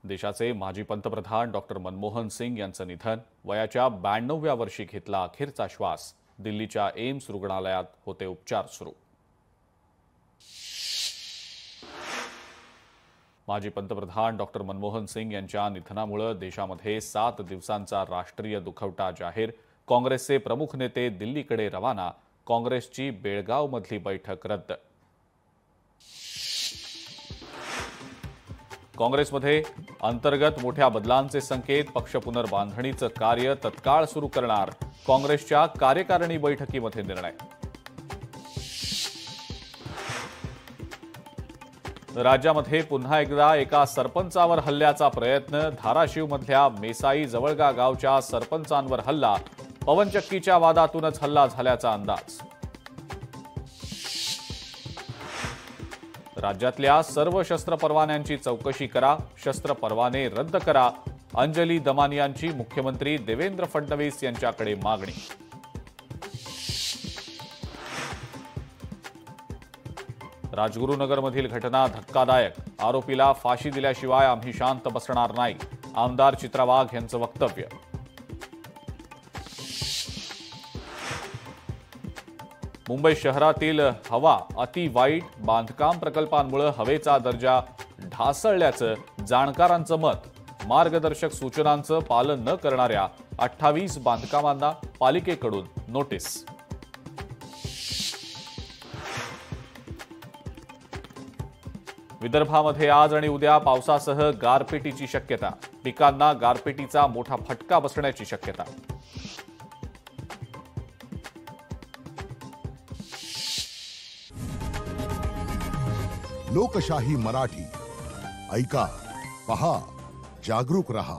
देशाचे माजी पंतप्रधान डॉक्टर मनमोहन सिंग यांचं निधन. वयाच्या 92व्या वर्षी घेतला अखेरचा श्वास. दिल्लीच्या एम्स रुग्णालयात होते उपचार सुरू. माजी पंतप्रधान डॉक्टर मनमोहन सिंग यांच्या निधनामुळे देशामध्ये 7 दिवसांचा राष्ट्रीय दुखवटा जाहीर. काँग्रेसचे प्रमुख नेते दिल्लीकडे रवाना. काँग्रेसची बेळगावमधली बैठक रद्द. काँग्रेसमध्ये अंतर्गत मोठ्या बदलांचे संकेत. पक्ष पुनर्बांधणीचं कार्य तत्काळ सुरू करणार. काँग्रेसच्या कार्यकारिणी बैठकीमध्ये निर्णय. राज्यामध्ये पुन्हा एकदा एका सरपंचावर हल्ल्याचा प्रयत्न. धाराशिवमधल्या मेसाई जवळगा गावच्या सरपंचांवर हल्ला. पवनचक्कीच्या वादातूनच हल्ला झाल्याचा अंदाज. राज्यातल्या सर्व शस्त्र परवान्यांची चौकशी करा. शस्त्र परवाने रद्द करा. अंजली दमानियांची मुख्यमंत्री देवेंद्र फडणवीस यांच्याकडे मागणी. राजगुरुनगरमधील घटना धक्कादायक. आरोपीला फाशी दिल्याशिवाय आम्ही शांत बसणार नाही. आमदार चित्रा वाघ यांचं वक्तव्य. मुंबई शहरातील हवा अति वाईट. बांधकाम प्रकल्पांमुळे हवेचा दर्जा ढासळल्याचं जाणकारांचं मत. मार्गदर्शक सूचनांचं पालन न करणाऱ्या 28 बांधकामांना पालिकेकडून नोटीस. विदर्भामध्ये आज आणि उद्या पावसासह गारपिटीची शक्यता. पिकांना गारपिटीचा मोठा फटका बसण्याची शक्यता. लोकशाही मराठी ऐका, पहा, जागरूक रहा.